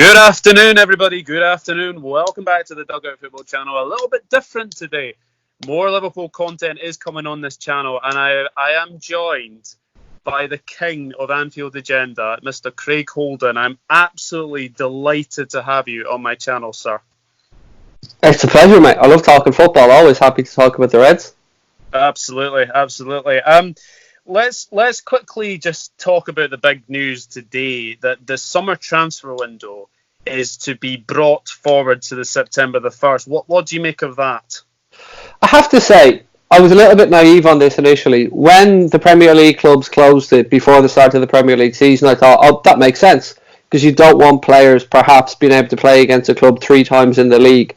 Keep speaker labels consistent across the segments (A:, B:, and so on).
A: Good afternoon, everybody. Good afternoon. Welcome back to the Dugout Football channel. A little bit different today. More Liverpool content is coming on this channel, and I am joined by the king of Anfield agenda, Mr. Craig Houlden. I'm absolutely delighted to have you on my channel, sir.
B: It's a pleasure, mate. I love talking football. Always happy to talk about the Reds.
A: Absolutely. Let's quickly just talk about the big news today, that the summer transfer window is to be brought forward to the September the 1st. What do you make of that?
B: I have to say, I was a little bit naive on this initially. When the Premier League clubs closed it before the start of the Premier League season, I thought, oh, that makes sense, because you don't want players perhaps being able to play against a club 3 times in the league.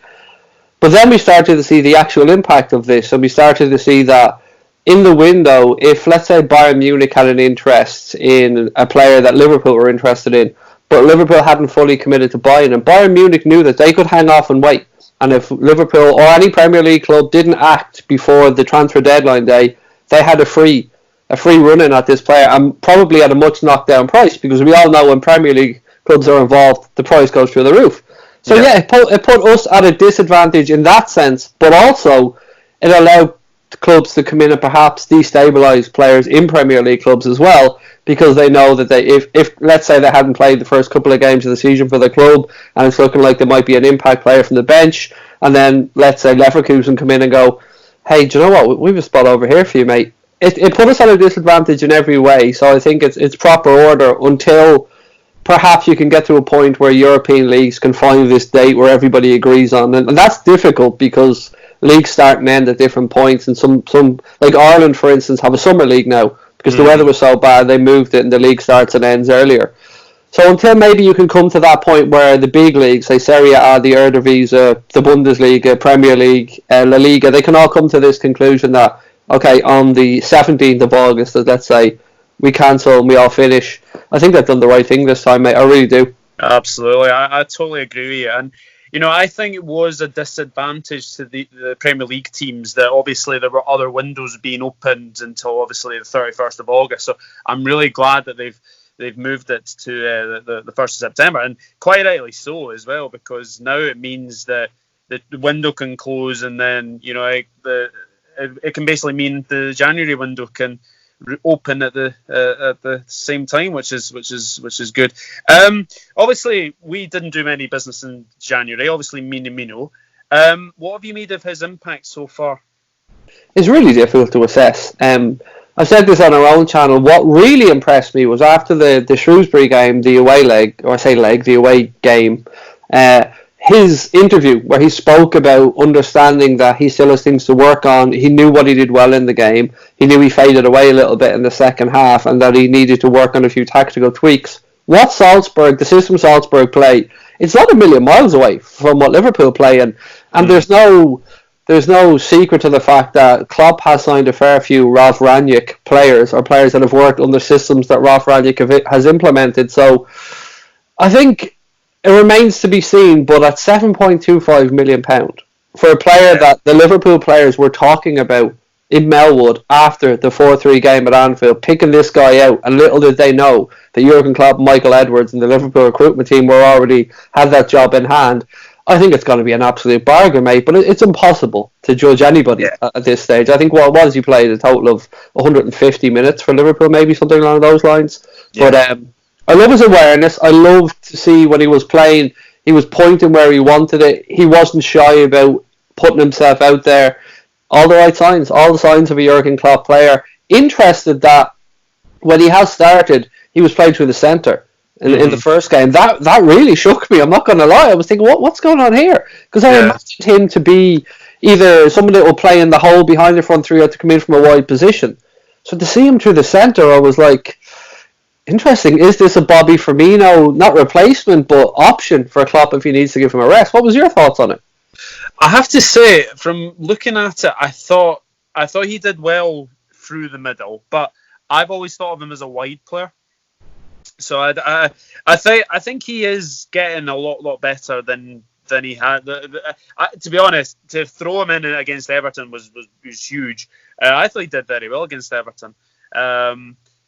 B: But then we started to see the actual impact of this, and we started to see that in the window, if, let's say, Bayern Munich had an interest in a player that Liverpool were interested in, but Liverpool hadn't fully committed to buying him, Bayern Munich knew that they could hang off and wait. And if Liverpool or any Premier League club didn't act before the transfer deadline day, they had a free run-in at this player, and probably at a much knocked-down price, because we all know when Premier League clubs are involved, the price goes through the roof. So it put us at a disadvantage in that sense, but also it allowed clubs to come in and perhaps destabilise players in Premier League clubs as well, because they know that if let's say they hadn't played the first couple of games of the season for the club and it's looking like there might be an impact player from the bench, and then let's say Leverkusen come in and go, hey, do you know what, we've a spot over here for you, mate. It put us at a disadvantage in every way, so I think it's proper order until perhaps you can get to a point where European leagues can find this date where everybody agrees on, and that's difficult because leagues start and end at different points, and some like Ireland, for instance, have a summer league now because the weather was so bad they moved it and the league starts and ends earlier. So until maybe you can come to that point where the big leagues, say Serie A, the Eredivisie, the Bundesliga, Premier League, La Liga, they can all come to this conclusion that, okay, on the 17th of August, let's say, we cancel and we all finish. I think they've done the right thing this time, mate. I really do.
A: Absolutely. I totally agree with you. And I think it was a disadvantage to the Premier League teams that obviously there were other windows being opened until obviously the 31st of August. So I'm really glad that they've moved it to the 1st of September, and quite rightly so as well, because now it means that the window can close, and then it can basically mean the January window can open at the same time, which is good. Obviously, we didn't do any business in January. Obviously, Mino. What have you made of his impact so far?
B: It's really difficult to assess. I said this on our own channel. What really impressed me was after the Shrewsbury game, the away game. His interview where he spoke about understanding that he still has things to work on. He knew what he did well in the game. He knew he faded away a little bit in the second half and that he needed to work on a few tactical tweaks. What the system Salzburg play, it's not a million miles away from what Liverpool play, and there's no secret to the fact that Klopp has signed a fair few Ralf Rangnick players, or players that have worked under systems that Ralf Rangnick has implemented. So I think it remains to be seen, but at £7.25 million for a player that the Liverpool players were talking about in Melwood after the 4-3 game at Anfield, picking this guy out, and little did they know that Jurgen Klopp, Michael Edwards and the Liverpool recruitment team had that job in hand. I think it's going to be an absolute bargain, mate, but it's impossible to judge anybody at this stage. I think he played a total of 150 minutes for Liverpool, maybe something along those lines. Yeah. But I love his awareness. I love to see when he was playing, he was pointing where he wanted it. He wasn't shy about putting himself out there. All the right signs, all the signs of a Jurgen Klopp player. Interested that when he has started, he was playing through the centre in the first game. That really shook me. I'm not going to lie. I was thinking, what's going on here? Because I imagined him to be either someone that will play in the hole behind the front three or to come in from a wide position. So to see him through the centre, I was like, interesting. Is this a Bobby Firmino, not replacement, but option for Klopp if he needs to give him a rest? What was your thoughts on it?
A: I have to say, from looking at it, I thought he did well through the middle, but I've always thought of him as a wide player. So I think he is getting a lot better than he had. To be honest, to throw him in against Everton was huge. I thought he did very well against Everton.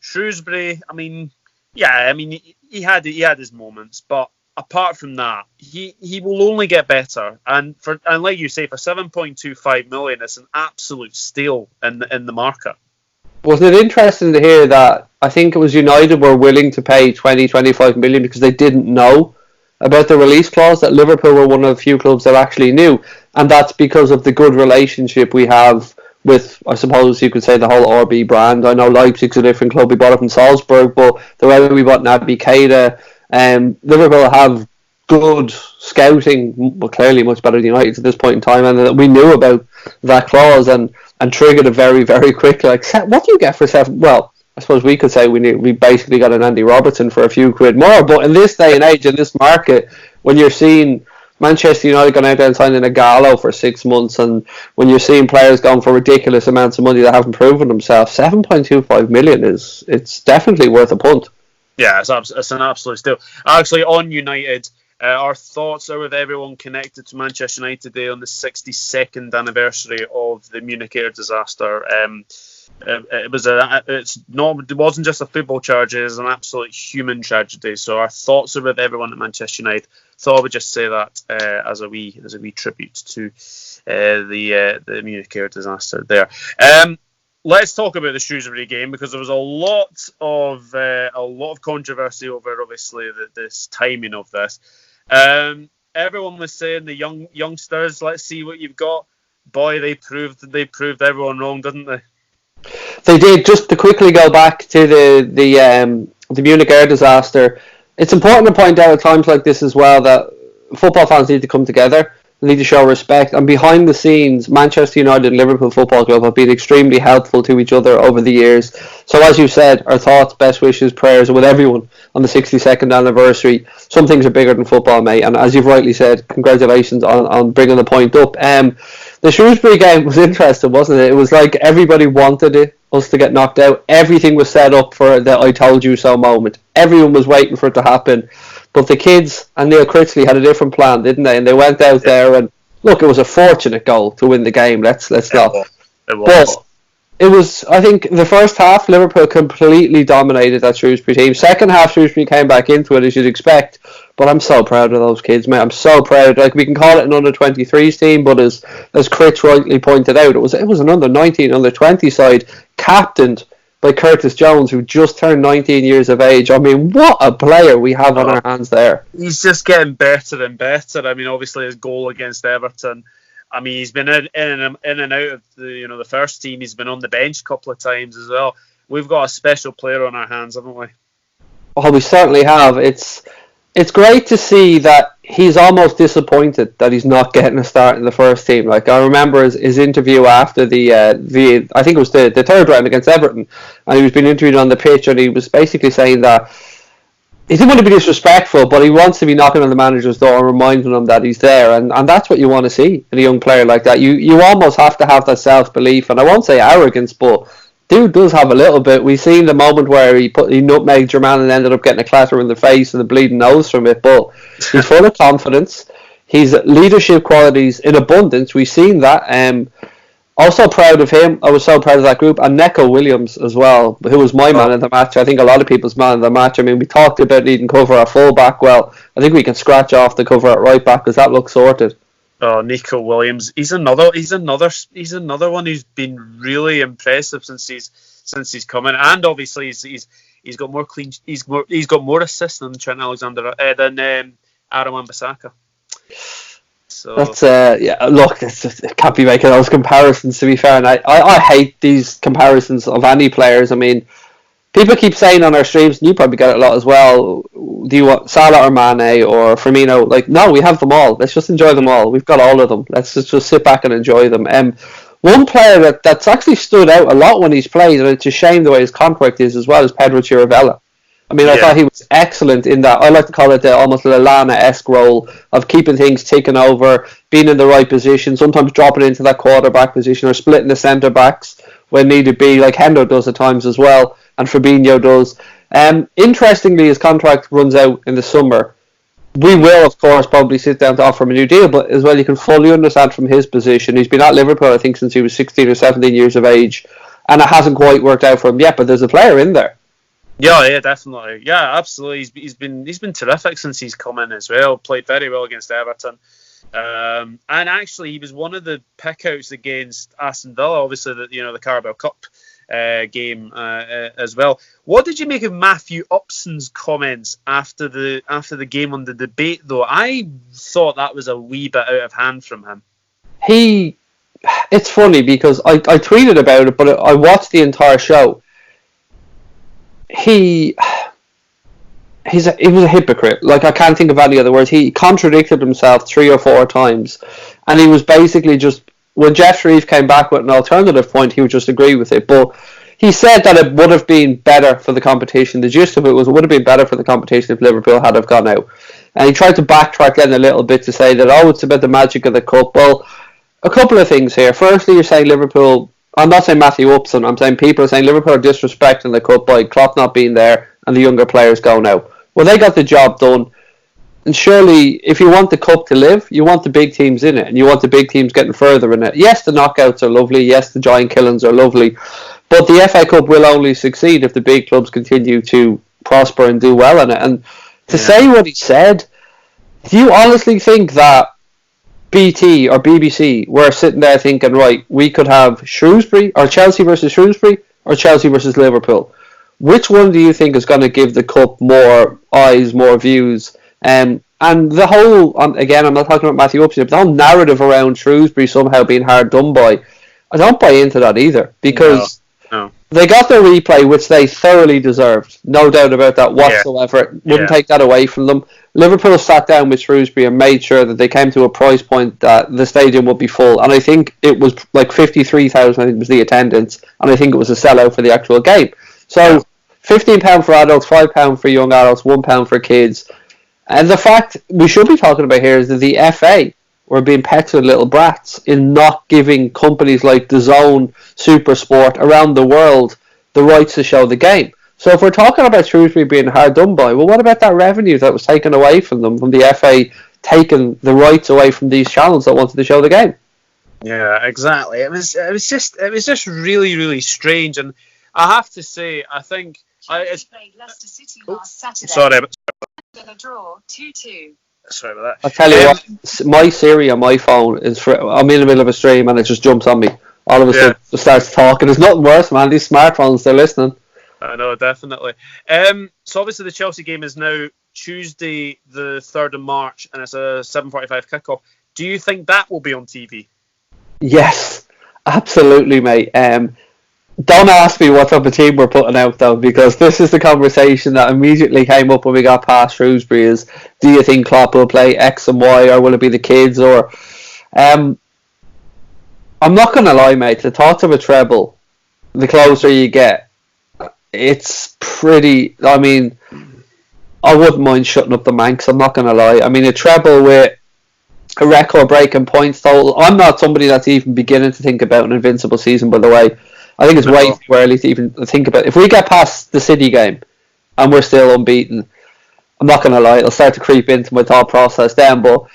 A: Shrewsbury, he had his moments, but apart from that, he will only get better. And like you say, for 7.25 million, it's an absolute steal in the market.
B: Wasn't it interesting to hear that? I think it was United were willing to pay 20-25 million because they didn't know about the release clause, that Liverpool were one of the few clubs that actually knew, and that's because of the good relationship we have with, I suppose you could say, the whole RB brand. I know Leipzig's a different club, we bought up in Salzburg, but the way we bought Naby Keita, Liverpool have good scouting, well, clearly much better than United at this point in time, and we knew about that clause and triggered it very, very quickly. Like, what do you get for 7? Well, I suppose we could say we basically got an Andy Robertson for a few quid more, but in this day and age, in this market, when you're seeing Manchester United going out there and signing a Gallo for 6 months, and when you're seeing players going for ridiculous amounts of money that haven't proven themselves, 7.25 million it's definitely worth a punt.
A: Yeah, it's an absolute steal. Actually, on United, our thoughts are with everyone connected to Manchester United today on the 62nd anniversary of the Munich air disaster. It wasn't just a football tragedy; it was an absolute human tragedy. So our thoughts are with everyone at Manchester United. Thought I would just say that as a wee tribute to the Munich air disaster there. Let's talk about the Shrewsbury game, because there was a lot of controversy over, obviously, this timing of this. Everyone was saying the youngsters, let's see what you've got. Boy, they proved everyone wrong, didn't they?
B: They did. Just to quickly go back to the Munich air disaster, it's important to point out at times like this as well that football fans need to come together. They need to show respect. And behind the scenes, Manchester United and Liverpool Football Club have been extremely helpful to each other over the years. So as you said, our thoughts, best wishes, prayers are with everyone on the 62nd anniversary. Some things are bigger than football, mate. And as you've rightly said, congratulations on bringing the point up. The Shrewsbury game was interesting, wasn't it? It was like everybody wanted us to get knocked out. Everything was set up for the I told you so moment. Everyone was waiting for it to happen. But the kids and Neil Critchley had a different plan, didn't they? And they went out there and, look, it was a fortunate goal to win the game. Let's not.
A: It was.
B: But it was, I think, the first half, Liverpool completely dominated that Shrewsbury team. Second half, Shrewsbury came back into it, as you'd expect. But I'm so proud of those kids, mate. I'm so proud. Like, we can call it an under-23s team, but as Critch rightly pointed out, it was an under-19, under-20 side, captained by Curtis Jones, who just turned 19 years of age. I mean, what a player we have on our hands there.
A: He's just getting better and better. I mean, obviously his goal against Everton, I mean, he's been in and out of the first team. He's been on the bench a couple of times as well. We've got a special player on our hands, haven't we?
B: Well, we certainly have. It's great to see that he's almost disappointed that he's not getting a start in the first team. Like, I remember his interview after the I think it was the third round against Everton, and he was being interviewed on the pitch, and he was basically saying that he didn't want to be disrespectful, but he wants to be knocking on the manager's door and reminding him that he's there, and that's what you want to see in a young player like that. You almost have to have that self-belief, and I won't say arrogance, but dude does have a little bit. We've seen the moment where he nutmegged German and ended up getting a clatter in the face and a bleeding nose from it, but he's full of confidence. He's leadership qualities in abundance. We've seen that. Also proud of him. I was so proud of that group. And Neco Williams as well, who was my man of the match. I think a lot of people's man of the match. I mean, we talked about needing cover at full back. Well, I think we can scratch off the cover at right back because that looks sorted.
A: Oh, Neco Williams. He's another one who's been really impressive since he's come in, and obviously he's got more clean. He's got more assists than Trent Alexander than Aaron Wan-Bissaka. So
B: that's look, it can't be making those comparisons, to be fair. And I hate these comparisons of any players. I mean, people keep saying on our streams, and you probably get it a lot as well, do you want Salah or Mane or Firmino? Like, no, we have them all. Let's just enjoy them all. We've got all of them. Let's just sit back and enjoy them. One player that's actually stood out a lot when he's played, and it's a shame the way his contract is as well, is Pedro Chiravella. I mean, I thought he was excellent in that. I like to call it the almost Lallana-esque role of keeping things ticking over, being in the right position, sometimes dropping into that quarterback position or splitting the centre backs when needed be, like Hendo does at times as well, and Fabinho does. Interestingly, his contract runs out in the summer. We will, of course, probably sit down to offer him a new deal, but as well, you can fully understand from his position. He's been at Liverpool, I think, since he was 16 or 17 years of age, and it hasn't quite worked out for him yet, but there's a player in there.
A: Yeah, definitely. Yeah, absolutely. He's been terrific since he's come in as well. Played very well against Everton. And actually, he was one of the pickouts against Aston Villa. Obviously, the Carabao Cup game as well. What did you make of Matthew Upson's comments after the game on the debate? Though I thought that was a wee bit out of hand from him.
B: It's funny because I tweeted about it, but I watched the entire show. He was a hypocrite. Like, I can't think of any other words. He contradicted himself 3 or 4 times, and he was basically just, when Jeff Shreve came back with an alternative point, he would just agree with it. But he said that it would have been better for the competition. The gist of it was, it would have been better for the competition if Liverpool had have gone out. And he tried to backtrack then a little bit to say that, it's about the magic of the cup. Well, a couple of things here. Firstly, you're saying Liverpool, I'm not saying Matthew Upson, I'm saying people are saying Liverpool are disrespecting the cup by Klopp not being there and the younger players going out. Well, they got the job done. And surely, if you want the cup to live, you want the big teams in it, and you want the big teams getting further in it. Yes, the knockouts are lovely. Yes, the giant killings are lovely. But the FA Cup will only succeed if the big clubs continue to prosper and do well in it. And to say what he said, do you honestly think that BT or BBC were sitting there thinking, right, we could have Shrewsbury, or Chelsea versus Shrewsbury, or Chelsea versus Liverpool? Which one do you think is going to give the cup more eyes, more views? And the whole, again, I'm not talking about Matthew Upson, but the whole narrative around Shrewsbury somehow being hard done by, I don't buy into that either, because they got their replay, which they thoroughly deserved, no doubt about that whatsoever. Wouldn't take that away from them. Liverpool sat down with Shrewsbury and made sure that they came to a price point that the stadium would be full, and I think it was like 53,000, I think was the attendance, and I think it was a sellout for the actual game. So £15 for adults, £5 for young adults, £1 for kids. And the fact we should be talking about here is that the FA were being petulant little brats in not giving companies like DAZN, SuperSport around the world the rights to show the game. So if we're talking about Shrewsbury being hard done by, well, what about that revenue that was taken away from them, from the FA taking the rights away from these channels that wanted to show the game?
A: Yeah, exactly. It was just really, really strange, and I have to say, I think played Leicester City last Saturday. Sorry, a draw 2-2. Sorry about that.
B: I tell you what, my Siri on my phone is I'm in the middle of a stream and it just jumps on me. All of a sudden it starts talking. There's nothing worse, man. These smartphones, they're listening.
A: I know, definitely. So obviously the Chelsea game is now Tuesday the 3rd of March and it's a 7:45 kickoff. Do you think that will be on TV?
B: Yes, absolutely, mate. Don't ask me what type of team we're putting out, though, because this is the conversation that immediately came up when we got past Shrewsbury is, do you think Klopp will play X and Y, or will it be the kids? Or I'm not going to lie, mate, the thoughts of a treble, the closer you get, it's pretty, I mean, I wouldn't mind shutting up the Manx, I'm not going to lie. I mean, a treble with a record-breaking points total, I'm not somebody that's even beginning to think about an invincible season, by the way. I think it's way too early to even think about it. If we get past the City game and we're still unbeaten, I'm not going to lie, it'll start to creep into my thought process then. But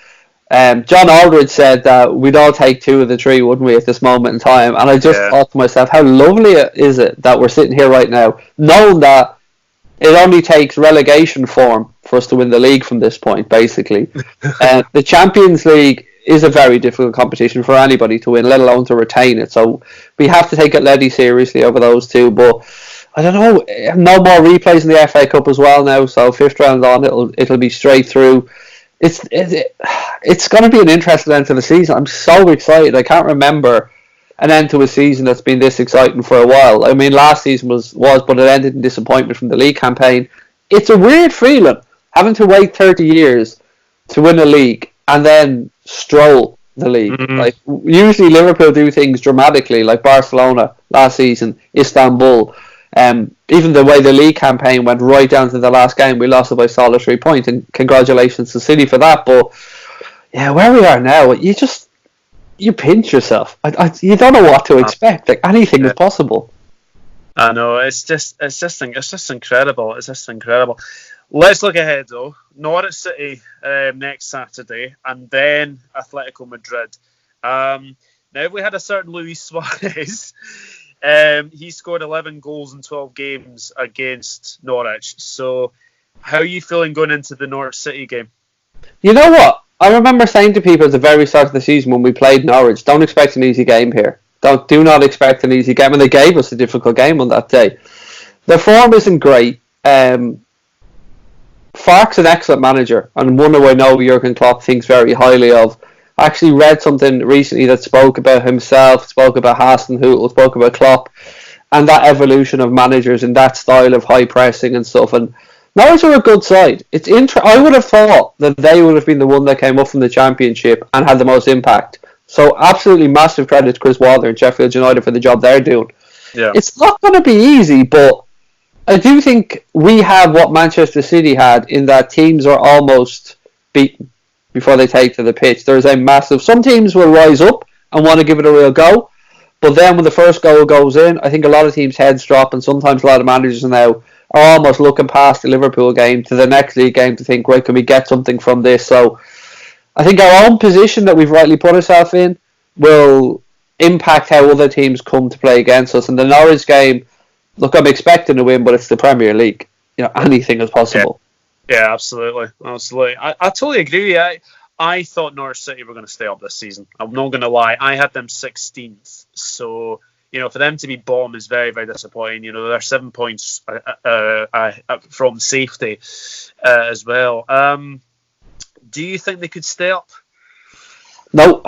B: John Aldridge said that we'd all take 2 of the 3, wouldn't we, at this moment in time? And I just thought to myself, how lovely is it that we're sitting here right now, knowing that it only takes relegation form for us to win the league from this point, basically. The Champions League is a very difficult competition for anybody to win, let alone to retain it. So we have to take it Letty seriously over those 2. But I don't know, no more replays in the FA Cup as well now. So 5th round on, it'll be straight through. It's going to be an interesting end to the season. I'm so excited. I can't remember an end to a season that's been this exciting for a while. I mean, last season was, but it ended in disappointment from the league campaign. It's a weird feeling having to wait 30 years to win a league and then stroll the league. Mm-hmm. Like, usually Liverpool do things dramatically, like Barcelona last season, Istanbul. Even the way the league campaign went right down to the last game, we lost it by solitary point, and congratulations to City for that. But yeah, where we are now, you pinch yourself. You don't know what to expect. Like, anything is possible.
A: I know, it's just incredible. It's just incredible. Let's look ahead, though. Norwich City next Saturday, and then Atletico Madrid. Now, if we had a certain Luis Suarez, He scored 11 goals in 12 games against Norwich. So, how are you feeling going into the Norwich City game?
B: You know what? I remember saying to people at the very start of the season when we played Norwich, don't expect an easy game here. Do not expect an easy game. And they gave us a difficult game on that day. Their form isn't great. Farke's an excellent manager, and one who I know Jurgen Klopp thinks very highly of. I actually read something recently that spoke about himself, spoke about Houlden, spoke about Klopp, and that evolution of managers in that style of high pressing and stuff. And Norwich are a good side. I would have thought that they would have been the one that came up from the Championship and had the most impact. So absolutely massive credit to Chris Wilder and Sheffield United for the job they're doing.
A: Yeah.
B: It's not going to be easy, but I do think we have what Manchester City had in that teams are almost beaten before they take to the pitch. There's a massive... Some teams will rise up and want to give it a real go, but then when the first goal goes in, I think a lot of teams' heads drop, and sometimes a lot of managers now are almost looking past the Liverpool game to the next league game to think, right, can we get something from this? So I think our own position that we've rightly put ourselves in will impact how other teams come to play against us. And the Norwich game, look, I'm expecting to win, but it's the Premier League. Anything is possible.
A: Yeah, absolutely. I totally agree with you. I thought Norwich City were going to stay up this season. I'm not going to lie. I had them 16th. So, for them to be bottom is very, very disappointing. They're 7 points from safety as well. Do you think they could stay up?
B: No,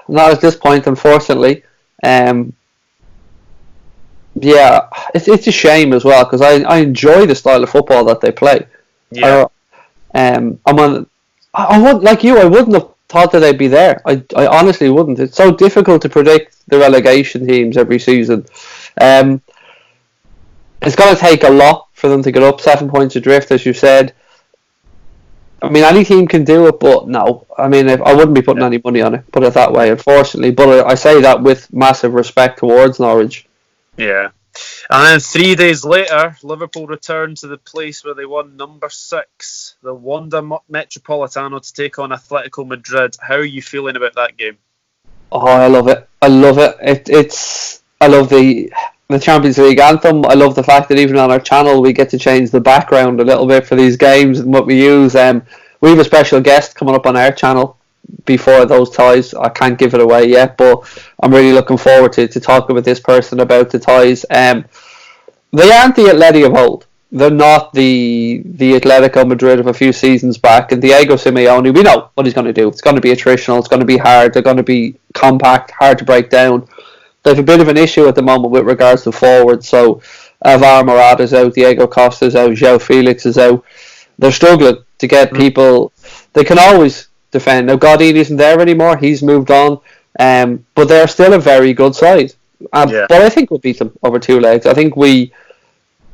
B: not at this point, unfortunately. Yeah, it's a shame as well because I enjoy the style of football that they play.
A: Yeah.
B: I wouldn't like you. I wouldn't have thought that they'd be there. I honestly wouldn't. It's so difficult to predict the relegation teams every season. It's going to take a lot for them to get up. 7 points adrift, as you said. I mean, any team can do it, but no. I mean, I wouldn't be putting any money on it. Put it that way, unfortunately. But I say that with massive respect towards Norwich.
A: Yeah. And then 3 days later, Liverpool returned to the place where they won number 6, the Wanda Metropolitano, to take on Atletico Madrid. How are you feeling about that game?
B: Oh, I love it. I love it. I love the Champions League anthem. I love the fact that even on our channel we get to change the background a little bit for these games and what we use. We have a special guest coming up on our channel before those ties. I can't give it away yet, but I'm really looking forward to talking with this person about the ties. They aren't the Atleti of old. They're not the Atletico Madrid of a few seasons back. And Diego Simeone, we know what he's going to do. It's going to be attritional. It's going to be hard. They're going to be compact, hard to break down. They have a bit of an issue at the moment with regards to forward. So Alvaro Morata's out, Diego Costa's out, João Felix is out. They're struggling to get people. They can always defend. Now Godin isn't there anymore. He's moved on. But they're still a very good side. But I think we'll beat them over 2 legs. I think we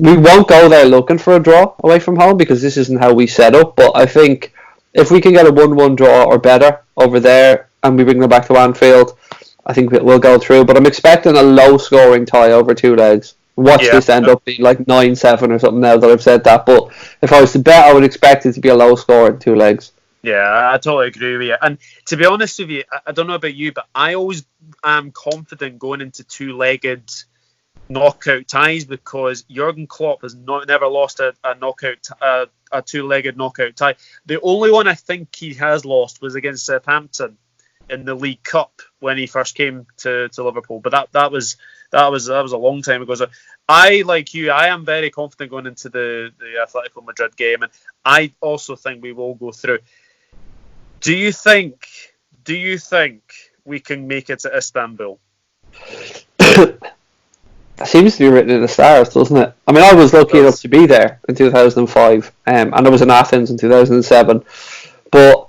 B: won't go there looking for a draw away from home because this isn't how we set up. But I think if we can get a 1-1 draw or better over there and we bring them back to Anfield, I think we'll go through. But I'm expecting a low-scoring tie over 2 legs. Watch this end up being like 9-7 or something now that I've said that. But if I was to bet, I would expect it to be a low-scoring 2 legs.
A: Yeah, I totally agree with you. And to be honest with you, I don't know about you, but I always am confident going into 2-legged knockout ties because Jurgen Klopp has never lost a 2-legged knockout tie. The only one I think he has lost was against Southampton in the League Cup when he first came to Liverpool. But that was a long time ago. So I, like you, I am very confident going into the Atletico Madrid game, and I also think we will go through. Do you think we can make it to Istanbul?
B: It seems to be written in the stars, doesn't it? I mean, I was lucky enough to be there in 2005, and I was in Athens in 2007. But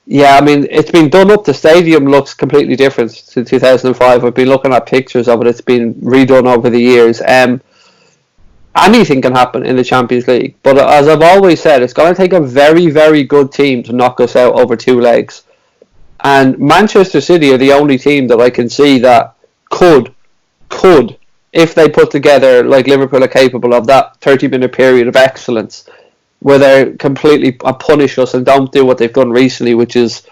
B: yeah, I mean, it's been done up. The stadium looks completely different to 2005. I've been looking at pictures of it. It's been redone over the years. Anything can happen in the Champions League, but as I've always said, it's going to take a very, very good team to knock us out over 2 legs. And Manchester City are the only team that I can see that could, if they put together, like Liverpool are capable of, that 30-minute period of excellence, where they completely punish us and don't do what they've done recently, which is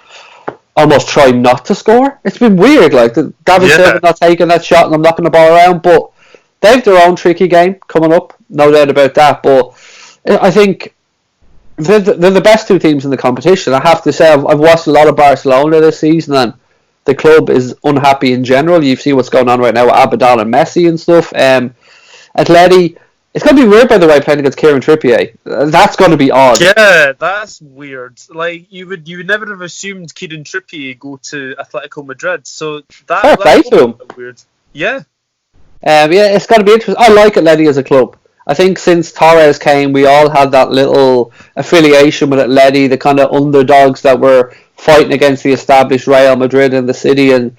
B: almost try not to score. It's been weird. Like David Silva not taking that shot and I'm knocking the ball around, but they've their own tricky game coming up, no doubt about that. But I think they're the best two teams in the competition. I have to say, I've watched a lot of Barcelona this season, and the club is unhappy in general. You see what's going on right now with Abidal and Messi and stuff. Atleti, it's going to be weird, by the way, playing against Kieran Trippier. That's going to be odd.
A: Yeah, that's weird. Like you would never have assumed Kieran Trippier go to Atletico Madrid. So that's weird. Yeah.
B: It's got to be interesting. I like Atleti as a club. I think since Torres came, we all had that little affiliation with Atleti, the kind of underdogs that were fighting against the established Real Madrid in the city, and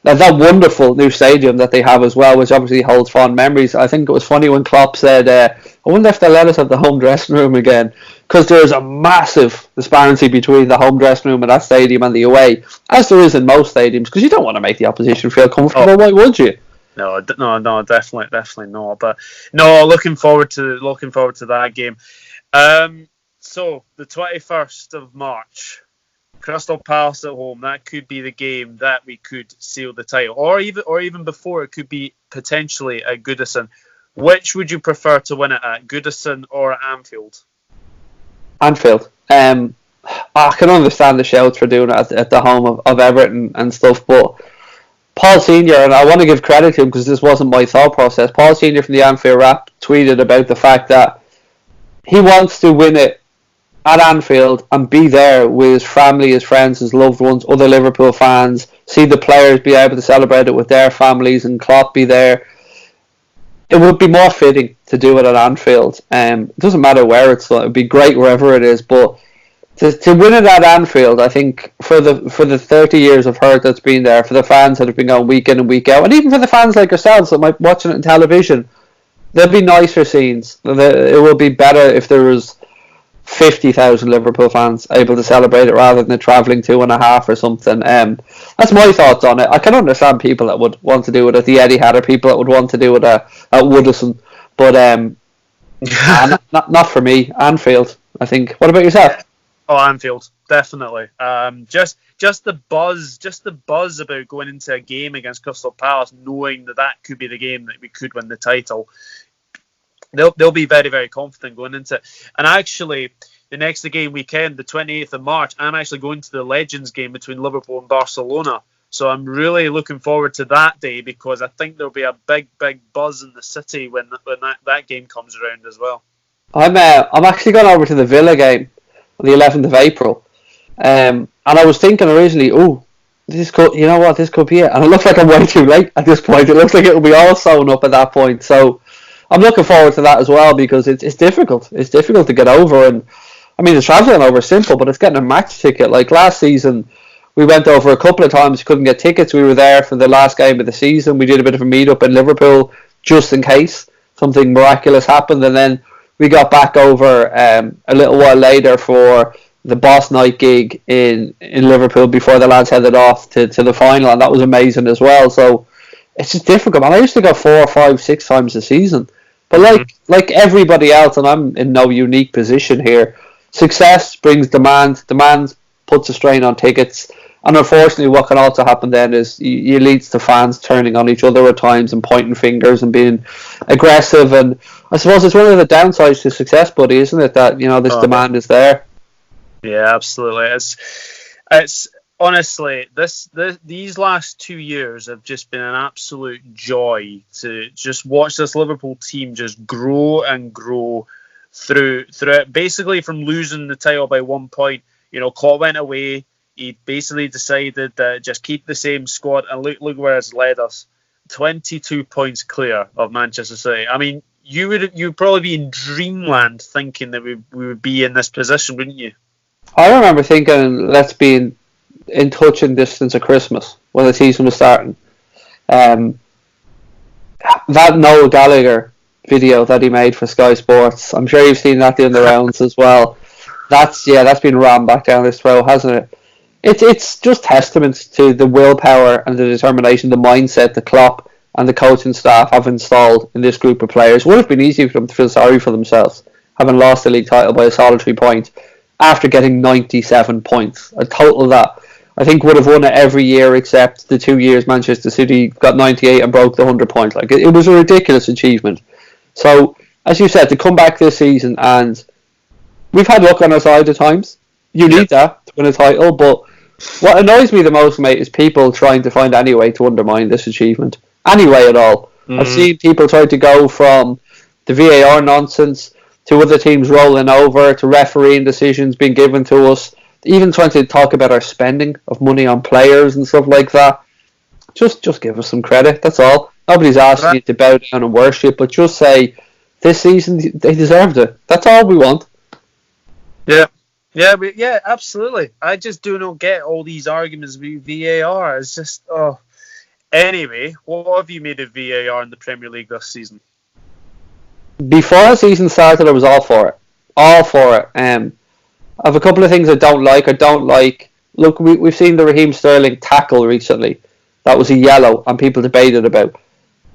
B: that wonderful new stadium that they have as well, which obviously holds fond memories. I think it was funny when Klopp said, I wonder if they'll let us have the home dressing room again, because there's a massive disparity between the home dressing room at that stadium and the away, as there is in most stadiums, because you don't want to make the opposition feel comfortable. Why would you?
A: No, definitely not. But no, looking forward to that game. So the 21st of March, Crystal Palace at home. That could be the game that we could seal the title, or even before, it could be potentially at Goodison. Which would you prefer to win it at, Goodison or Anfield?
B: Anfield. I can understand the shouts for doing it at the home of Everton and stuff, but Paul Senior, and I want to give credit to him because this wasn't my thought process. Paul Senior from the Anfield Rap tweeted about the fact that he wants to win it at Anfield and be there with his family, his friends, his loved ones, other Liverpool fans, see the players be able to celebrate it with their families and Klopp be there. It would be more fitting to do it at Anfield. It doesn't matter where it's, it would be great wherever it is, but to win it at Anfield, I think for the 30 years of hurt that's been there, for the fans that have been going week in and week out, and even for the fans like yourselves that might be watching it on television, there'll be nicer scenes. It will be better if there was 50,000 Liverpool fans able to celebrate it rather than travelling 2.5 or something. That's my thoughts on it. I can understand people that would want to do it at the Etihad, or people that would want to do it at Woodison, but not for me. Anfield, I think. What about yourself?
A: Oh, Anfield, definitely. Just the buzz about going into a game against Crystal Palace, knowing that could be the game that we could win the title. They'll be very, very confident going into it. And actually, the next game weekend, the 28th of March, I'm actually going to the Legends game between Liverpool and Barcelona. So I'm really looking forward to that day, because I think there'll be a big, big buzz in the city when that game comes around as well. I'm
B: actually going over to the Villa game on the 11th of April, and I was thinking originally, this could be it, and it looks like I'm way too late at this point. It looks like it'll be all sewn up at that point, so I'm looking forward to that as well, because it's difficult. It's difficult to get over, and I mean, the travelling over is simple, but it's getting a match ticket. Like last season, we went over a couple of times, couldn't get tickets. We were there for the last game of the season. We did a bit of a meet-up in Liverpool just in case something miraculous happened, and then we got back over a little while later for the boss night gig in Liverpool before the lads headed off to the final, and that was amazing as well. So it's just difficult, man. I used to go 4, 5, 6 times a season, but like everybody else, and I'm in no unique position here, success brings demand. Demand puts a strain on tickets, and unfortunately what can also happen then is it leads to fans turning on each other at times and pointing fingers and being aggressive. And I suppose it's one of the downsides to success, buddy, isn't it, that this demand is there?
A: Yeah, absolutely. It's honestly, these last 2 years have just been an absolute joy to just watch this Liverpool team just grow and grow through it. Basically, from losing the title by 1 point, Klopp went away. He basically decided that just keep the same squad, and look where it's led us. 22 points clear of Manchester City. I mean, you'd probably be in dreamland thinking that we would be in this position, wouldn't you?
B: I remember thinking, let's be in touch and distance of Christmas when the season was starting. That Noel Gallagher video that he made for Sky Sports, I'm sure you've seen that doing the rounds as well. That's been rammed back down this throat, hasn't it? It's just testament to the willpower and the determination, the mindset the Klopp and the coaching staff have installed in this group of players. It would have been easy for them to feel sorry for themselves, having lost the league title by a solitary point after getting 97 points, a total that I think would have won it every year except the 2 years Manchester City got 98 and broke the 100 point. Like it was a ridiculous achievement. So, as you said, to come back this season, and we've had luck on our side at times. You need that to win a title, but what annoys me the most, mate, is people trying to find any way to undermine this achievement. Any way at all. I've seen people try to go from the VAR nonsense to other teams rolling over to refereeing decisions being given to us, even trying to talk about our spending of money on players and stuff like that. Just give us some credit, that's all. Nobody's asking you to bow down and worship, but just say, this season, they deserved it. That's all we want.
A: Yeah, absolutely. I just do not get all these arguments with VAR. It's just, Anyway, what have you made of VAR in the Premier League this season?
B: Before the season started, I was all for it. All for it. I have a couple of things I don't like. Look, we've seen the Raheem Sterling tackle recently. That was a yellow, and people debated about.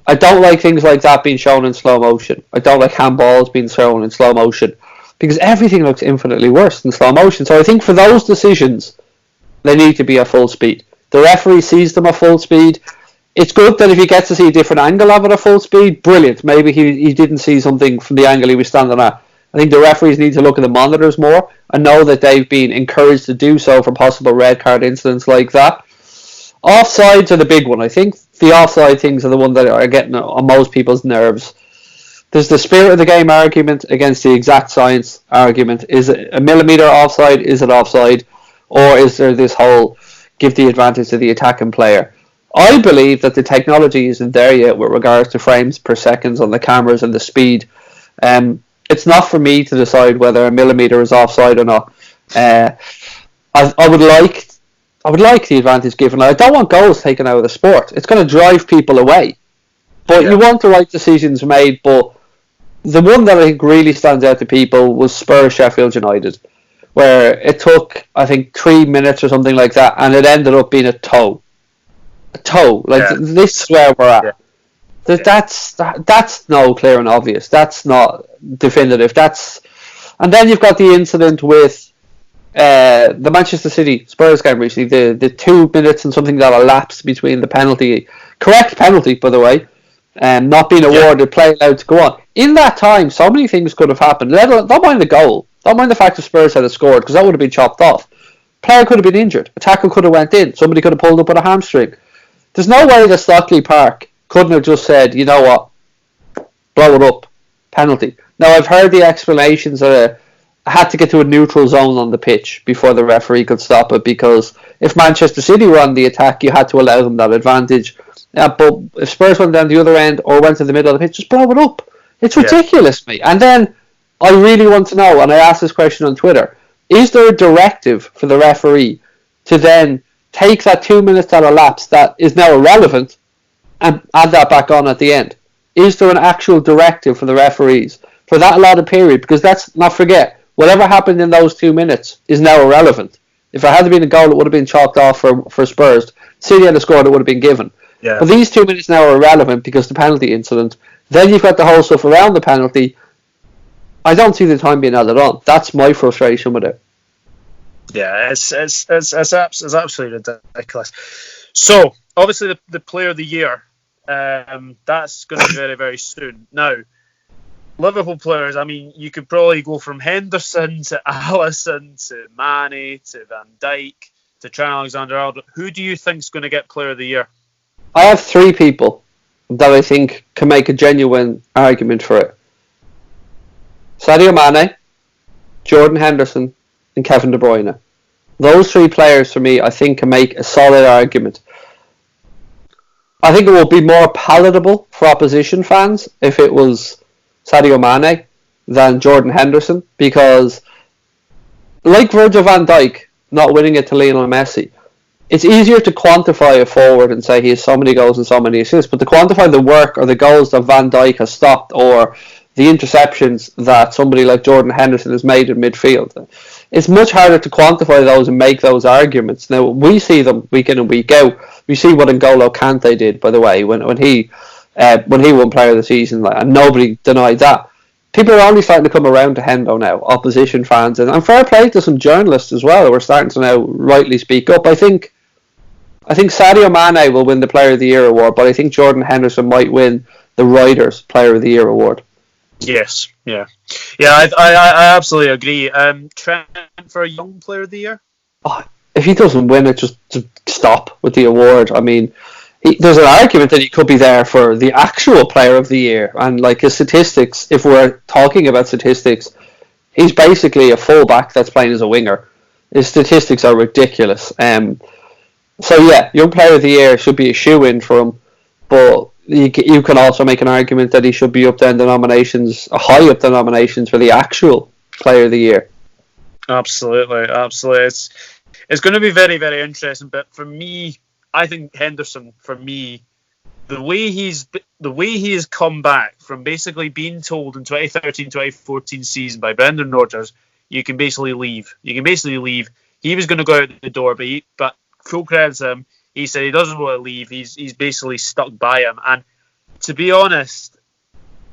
B: I don't like things like that being shown in slow motion. I don't like handballs being shown in slow motion, because everything looks infinitely worse in slow motion. So I think for those decisions, they need to be at full speed. The referee sees them at full speed. It's good that if he gets to see a different angle of it at full speed, brilliant. Maybe he didn't see something from the angle he was standing at. I think the referees need to look at the monitors more and know that they've been encouraged to do so for possible red card incidents like that. Offsides are the big one. I think the offside things are the one that are getting on most people's nerves. There's the spirit of the game argument against the exact science argument. Is it a millimetre offside? Is it offside? Or is there this whole give the advantage to the attacking player? I believe that the technology isn't there yet with regards to frames per second on the cameras and the speed. It's not for me to decide whether a millimetre is offside or not. I would like the advantage given. I don't want goals taken out of the sport. It's going to drive people away. But you want the right decisions made. But the one that I think really stands out to people was Spurs Sheffield United, where it took, I think, 3 minutes or something like that, and it ended up being a toe. This is where we're at. That's no clear and obvious. That's not definitive. And then you've got the incident with the Manchester City Spurs game recently. The 2 minutes and something that elapsed between the penalty, correct penalty by the way, and not being awarded, play allowed to go on. In that time, so many things could have happened. Don't mind the goal. Don't mind the fact that Spurs had scored, because that would have been chopped off. Player could have been injured. A tackle could have went in. Somebody could have pulled up with a hamstring. There's no way that Stockley Park couldn't have just said, you know what, blow it up, penalty. Now, I've heard the explanations that I had to get to a neutral zone on the pitch before the referee could stop it, because if Manchester City were on the attack, you had to allow them that advantage. But if Spurs went down the other end or went to the middle of the pitch, just blow it up. It's ridiculous, mate. And then I really want to know, and I asked this question on Twitter, is there a directive for the referee to then take that 2 minutes that elapsed that is now irrelevant and add that back on at the end? Is there an actual directive for the referees for that allotted period? Because let's not forget, whatever happened in those 2 minutes is now irrelevant. If it had been a goal, it would have been chalked off for Spurs. City had a score that would have been given. Yeah. But these 2 minutes now are irrelevant because the penalty incident. Then you've got the whole stuff around the penalty. I don't see the time being added on. That's my frustration with it.
A: Yeah, it's absolutely ridiculous. So, obviously, the player of the year, that's going to be very, very soon. Now, Liverpool players, I mean, you could probably go from Henderson to Alisson to Mane to Van Dijk to Trent Alexander-Arnold. Who do you think is going to get player of the year?
B: I have 3 people that I think can make a genuine argument for it. Sadio Mane, Jordan Henderson, and Kevin De Bruyne. Those 3 players for me, I think, can make a solid argument. I think it will be more palatable for opposition fans if it was Sadio Mane than Jordan Henderson, because like Virgil van Dijk not winning it to Lionel Messi, it's easier to quantify a forward and say he has so many goals and so many assists, but to quantify the work or the goals that Van Dijk has stopped or the interceptions that somebody like Jordan Henderson has made in midfield, it's much harder to quantify those and make those arguments. Now, we see them week in and week out. We see what N'Golo Kante did, by the way, when he won Player of the Season, and nobody denied that. people are only starting to come around to Hendo now, opposition fans, and fair play to some journalists as well who are starting to now rightly speak up. I think Sadio Mane will win the Player of the Year award, but I think Jordan Henderson might win the Writers' Player of the Year award.
A: Yes, yeah. I absolutely agree. Trent for a young Player of the Year?
B: Oh, if he doesn't win it, just stop with the award. I mean, there's an argument that he could be there for the actual Player of the Year, and like his statistics, if we're talking about statistics, he's basically a fullback that's playing as a winger. His statistics are ridiculous. So yeah, Young Player of the Year should be a shoe-in for him, but you can also make an argument that he should be up there in the nominations, high up the nominations for the actual Player of the Year.
A: Absolutely. It's going to be very, very interesting. But for me, I think Henderson. For me, the way he has come back from basically being told in 2013-2014 season by Brendan Rodgers, you can basically leave. He was going to go out the door, but full credit to him. He said he doesn't want to leave. He's basically stuck by him. And to be honest,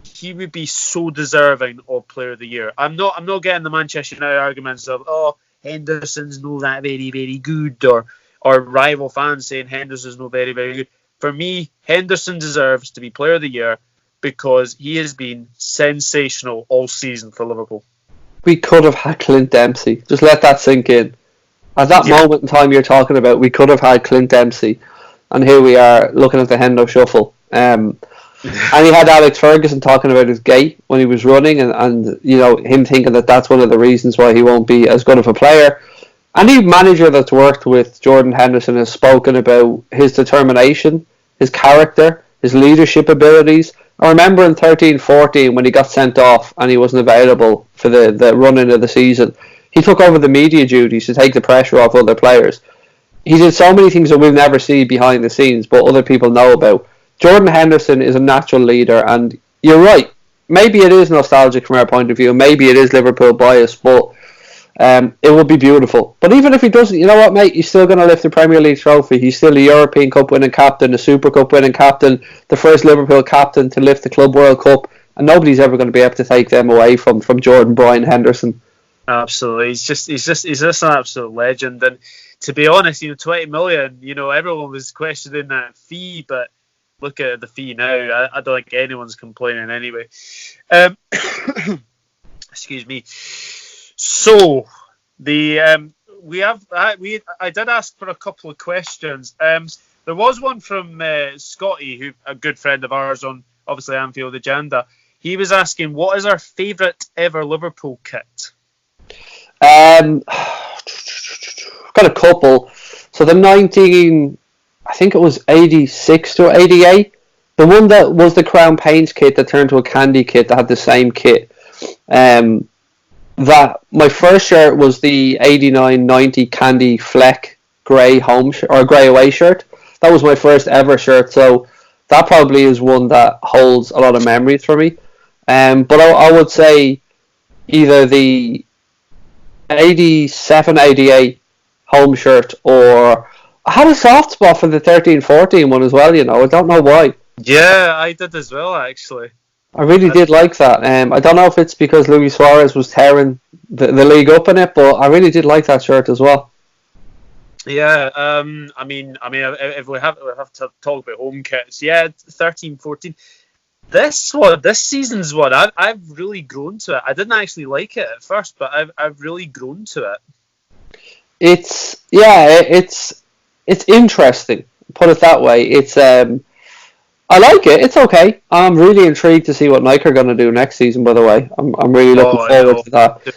A: he would be so deserving of Player of the Year. I'm not getting the Manchester United arguments of Henderson's not that very, very good, or rival fans saying Henderson's not very, very good. For me, Henderson deserves to be Player of the Year because he has been sensational all season for Liverpool.
B: We could have had Clint Dempsey. Just let that sink in. At that moment in time you're talking about, we could have had Clint Dempsey, and here we are looking at the Hendo shuffle. And he had Alex Ferguson talking about his gait when he was running, and you know, him thinking that that's one of the reasons why he won't be as good of a player. Any manager that's worked with Jordan Henderson has spoken about his determination, his character, his leadership abilities. I remember in 13-14 when he got sent off and he wasn't available for the running of the season, he took over the media duties to take the pressure off other players. He did so many things that we'll never see behind the scenes, but other people know about. Jordan Henderson is a natural leader, and you're right. Maybe it is nostalgic from our point of view. Maybe it is Liverpool bias, but it would be beautiful. But even if he doesn't, you know what, mate? He's still going to lift the Premier League trophy. He's still a European Cup winning captain, the Super Cup winning captain, the first Liverpool captain to lift the Club World Cup, and nobody's ever going to be able to take them away from Jordan Brian Henderson.
A: Absolutely, he's just an absolute legend. And to be honest, 20 million. Everyone was questioning that fee, but look at the fee now. I don't think anyone's complaining anyway. Excuse me. So I did ask for a couple of questions. There was one from Scotty, who a good friend of ours on obviously Anfield Agenda. He was asking, what is our favourite ever Liverpool kit?
B: Got a couple. So the 86 to 88, the one that was the Crown Paints kit that turned to a Candy kit that had the same kit. That my first shirt was the 89-90 Candy Fleck grey home or grey away shirt. That was my first ever shirt, so that probably is one that holds a lot of memories for me. But I would say either the 87-88 home shirt, or I had a soft spot for the 13-14 one as well. I don't know why.
A: Yeah, I did as well, actually.
B: I really did like that. I don't know if it's because Luis Suarez was tearing the league up in it, but I really did like that shirt as well.
A: Yeah, I mean, if we have to talk about home kits, yeah, 13-14. This season's one, I've really grown to it. I didn't actually like it at first, but I've really grown to it.
B: It's interesting. Put it that way. It's I like it. It's okay. I'm really intrigued to see what Nike are going to do next season. By the way, I'm really looking forward to that.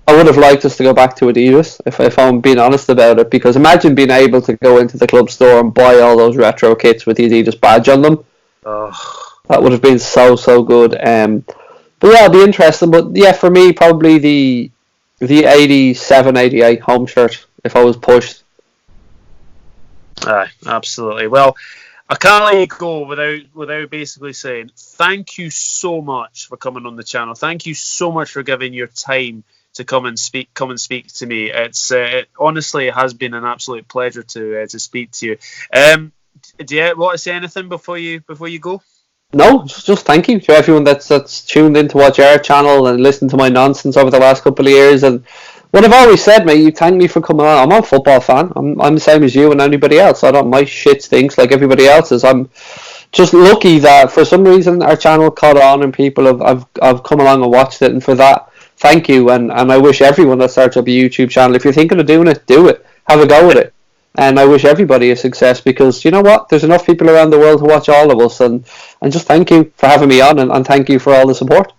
B: I would have liked us to go back to Adidas, if I'm being honest about it, because imagine being able to go into the club store and buy all those retro kits with the Adidas badge on them. That would have been so good. But yeah, it'll be interesting. But yeah, for me, probably the 87-88 home shirt if I was pushed.
A: Absolutely. Well, I can't let you go without basically saying thank you so much for coming on the channel. Thank you so much for giving your time to come and speak to me. It honestly has been an absolute pleasure to speak to you. Do you want to say anything before you go?
B: No, just thank you to everyone that's tuned in to watch our channel and listen to my nonsense over the last couple of years. And what I've always said, mate, you thank me for coming on. I'm a football fan. I'm the same as you and anybody else. I don't, my shit stinks like everybody else's. I'm just lucky that for some reason our channel caught on and people have come along and watched it. And for that, thank you. And I wish everyone that starts up a YouTube channel, if you're thinking of doing it, do it. Have a go at it. And I wish everybody a success, because you know what? There's enough people around the world who watch all of us. And just thank you for having me on, and thank you for all the support.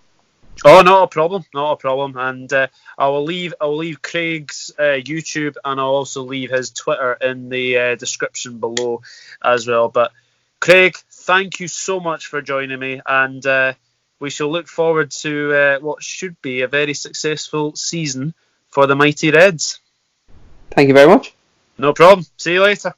A: Oh, not a problem. And I will leave Craig's YouTube, and I'll also leave his Twitter in the description below as well. But Craig, thank you so much for joining me, and we shall look forward to what should be a very successful season for the Mighty Reds.
B: Thank you very much.
A: No problem. See you later.